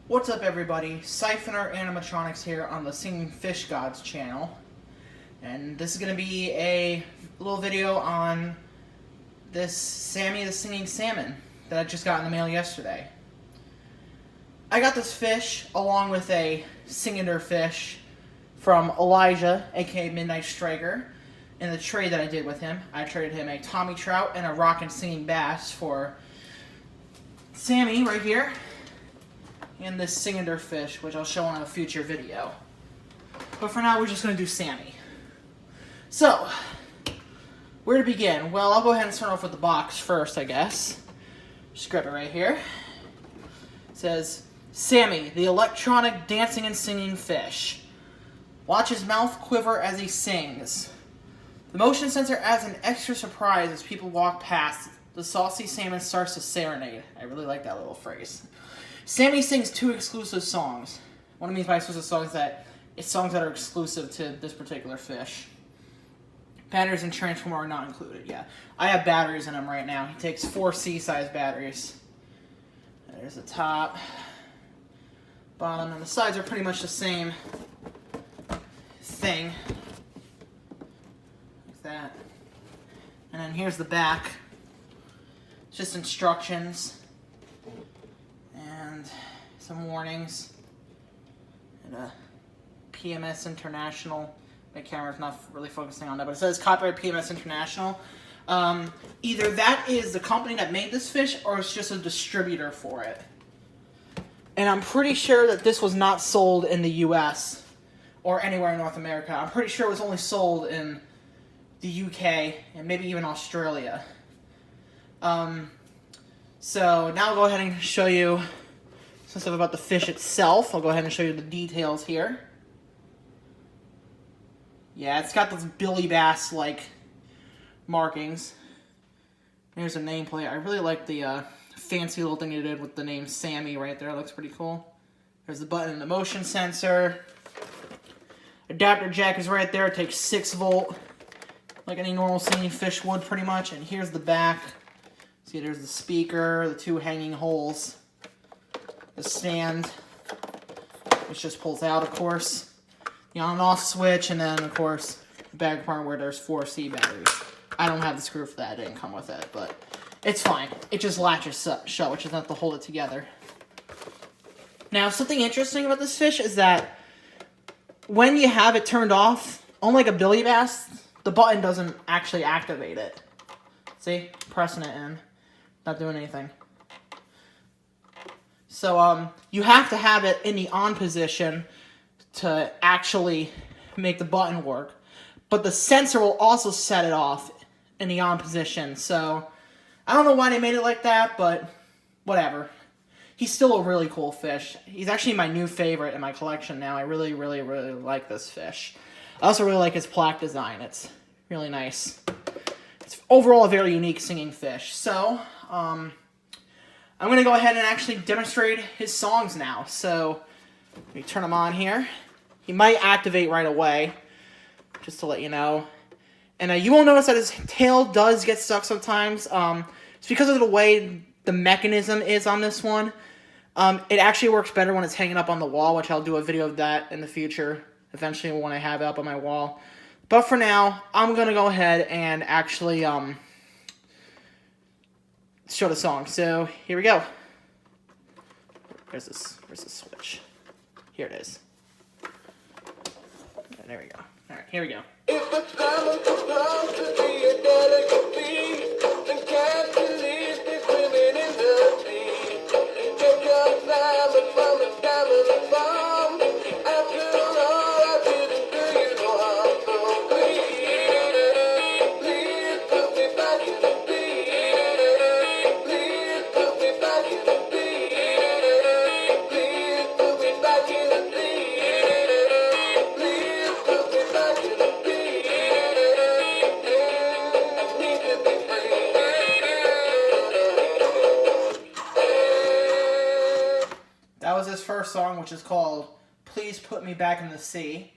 What's up, everybody? SiphonR Animatronics here on the Singing Fish Gods channel. And this is going to be a little video on this Sammy the Singing Salmon that I just got in the mail yesterday. I got this fish along with a SiphonR fish from Elijah, aka Midnight Striker, in the trade that I did with him. I traded him a Tommy Trout and a Rockin' Singing Bass for Sammy right here, and this SiphonR fish, which I'll show in a future video. But for now, we're just going to do Sammy. So, where to begin? Well, I'll go ahead and start off with the box first, I guess. Just grab it right here. It says, Sammy, the electronic dancing and singing fish. Watch his mouth quiver as he sings. The motion sensor adds an extra surprise as people walk past. The saucy salmon starts to serenade. I really like that little phrase. Sammy sings 2 exclusive songs. What I mean by exclusive songs is that it's songs that are exclusive to this particular fish. Batteries and transformer are not included, yeah. I have batteries in him right now. He takes 4 C-size batteries. There's the top, bottom, and the sides are pretty much the same thing. Like that. And then here's the back. It's just instructions. And some warnings, and a PMS International. My camera's not really focusing on that, but it says copyright PMS International. Either that is the company that made this fish, or it's just a distributor for it. And I'm pretty sure that this was not sold in the US or anywhere in North America. I'm pretty sure it was only sold in the UK and maybe even Australia. So now I'll go ahead and show you some stuff about the fish itself. I'll go ahead and show you the details here. Yeah, it's got those Billy Bass-like markings. There's a nameplate. I really like the fancy little thing they did with the name Sammy right there. It looks pretty cool. There's the button and the motion sensor. Adapter jack is right there. It takes 6 volt, like any normal singing fish would pretty much. And here's the back. See, there's the speaker, the 2 hanging holes, the stand, which just pulls out, of course, the on and off switch, and then, of course, the back compartment where there's 4 C batteries. I don't have the screw for that. It didn't come with it, but it's fine. It just latches shut, which is enough to hold it together. Now, something interesting about this fish is that when you have it turned off, unlike a Billy Bass, the button doesn't actually activate it. See? Pressing it in. Not doing anything. So, you have to have it in the on position to actually make the button work. But the sensor will also set it off in the on position. So, I don't know why they made it like that, but whatever. He's still a really cool fish. He's actually my new favorite in my collection now. I really, really, really like this fish. I also really like his plaque design. It's really nice. It's overall a very unique singing fish. So, I'm going to go ahead and actually demonstrate his songs now. So, let me turn him on here. He might activate right away, just to let you know. And you will notice that his tail does get stuck sometimes. It's because of the way the mechanism is on this one. It actually works better when it's hanging up on the wall, which I'll do a video of that in the future, eventually when I have it up on my wall. But for now, I'm going to go ahead and actually show the song. So, here we go. Where's the switch? Here it is. Okay, there we go. Alright, here we go. If the time for love to be a delicacy, then can't believe it's swimming in the sea. Take your salmon from the salmon farm. After all I didn't do you no harm, so please, please put me back in the sea. Please put me back in the sea. Please put me back in the sea. Please put me back in the sea. That was his first song, which is called Please Put Me Back in the Sea.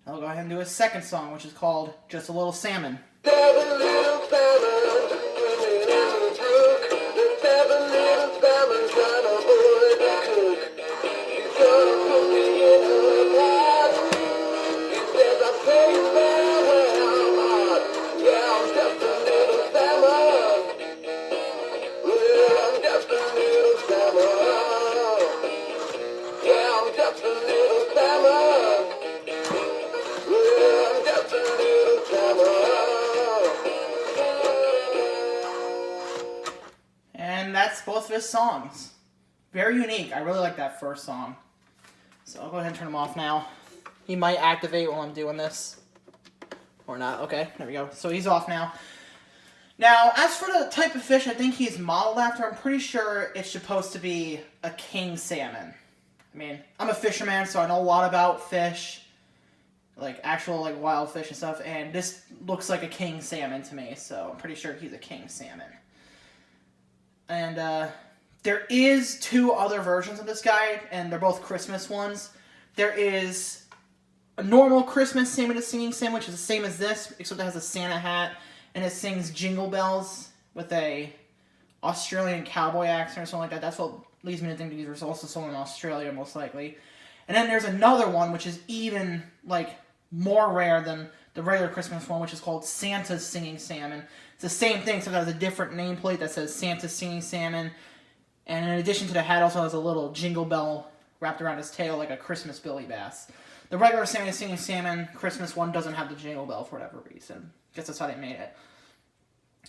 I'll go ahead and do his second song, which is called Just a Little Salmon. There's a little salmon swimming in the brook. There's 7 little salmon trying to avoid the cook. Fish songs. Very unique. I really like that first song. So I'll go ahead and turn him off now. He might activate while I'm doing this. Or not. Okay, there we go. So he's off now. Now, as for the type of fish I think he's modeled after, I'm pretty sure it's supposed to be a king salmon. I mean, I'm a fisherman, so I know a lot about fish. Like, actual, like, wild fish and stuff. And this looks like a king salmon to me, so I'm pretty sure he's a king salmon. And, there is 2 other versions of this guy, and they're both Christmas ones. There is a normal Christmas Sammy the Singing Sam, which is the same as this, except it has a Santa hat, and it sings Jingle Bells with a Australian cowboy accent or something like that. That's what leads me to think that he's also sold in Australia, most likely. And then there's another one, which is even, like, more rare than the regular Christmas one, which is called Santa's Singing Salmon. It's the same thing, so it has a different nameplate that says Santa's Singing Salmon. And in addition to the hat, also has a little jingle bell wrapped around his tail like a Christmas Billy Bass. The regular Sammy Singing Salmon Christmas one doesn't have the jingle bell for whatever reason. Guess that's how they made it.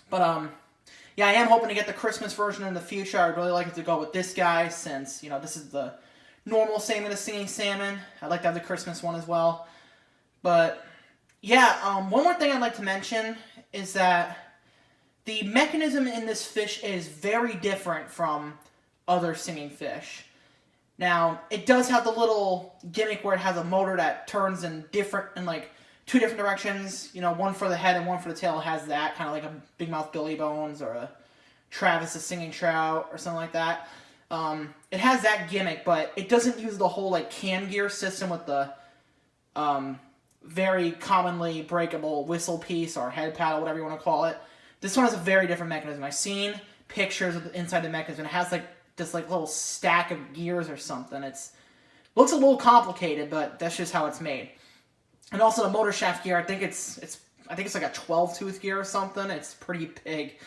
But, yeah, I am hoping to get the Christmas version in the future. I'd really like it to go with this guy since, you know, this is the normal Sammy the Singing Salmon. I'd like to have the Christmas one as well. But, yeah, one more thing I'd like to mention is that the mechanism in this fish is very different from other singing fish. Now, it does have the little gimmick where it has a motor that turns in like 2 different directions. You know, one for the head and one for the tail has that, kind of like a Big Mouth Billy Bones or a Travis the Singing Trout or something like that. It has that gimmick, but it doesn't use the whole like cam gear system with the very commonly breakable whistle piece or head paddle, whatever you want to call it. This one has a very different mechanism. I've seen pictures of inside the mechanism. It has like this like little stack of gears or something. Looks a little complicated, but that's just how it's made. And also the motor shaft gear, I think it's like a 12-tooth gear or something. It's pretty big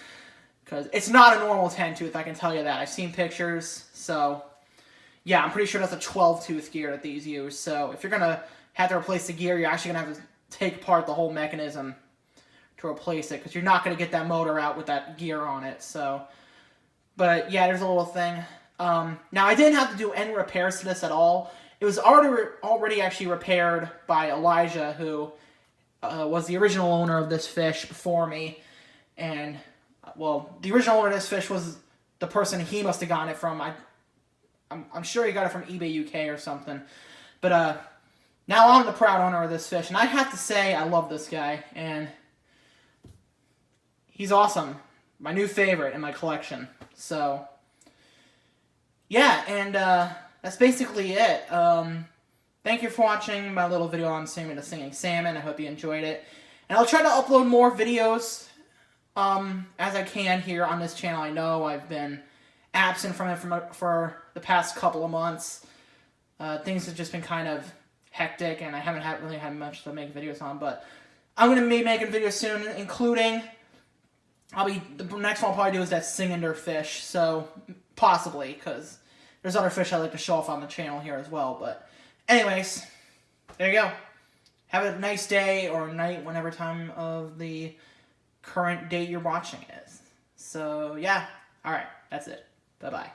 because it's not a normal 10-tooth. I can tell you that. I've seen pictures, so yeah, I'm pretty sure that's a 12-tooth gear that these use. So if you're gonna have to replace the gear, you're actually gonna have to take apart the whole mechanism to replace it, because you're not going to get that motor out with that gear on it. So, but yeah, there's a little thing. Now, I didn't have to do any repairs to this at all. It was already actually repaired by Elijah, who was the original owner of this fish before me. And, well, the original owner of this fish was the person he must have gotten it from. I'm sure he got it from eBay UK or something. But now I'm the proud owner of this fish, and I have to say I love this guy, and he's awesome. My new favorite in my collection. So, yeah, and that's basically it. Thank you for watching my little video on Sammy the Singing Salmon. I hope you enjoyed it. And I'll try to upload more videos as I can here on this channel. I know I've been absent from it for the past couple of months. Things have just been kind of hectic, and I haven't really had much to make videos on. But I'm going to be making videos soon, including... the next one I'll probably do is that SiphonR fish, so possibly, because there's other fish I like to show off on the channel here as well. But anyways, there you go. Have a nice day or night, whenever time of the current date you're watching is. So yeah, alright, that's it. Bye-bye.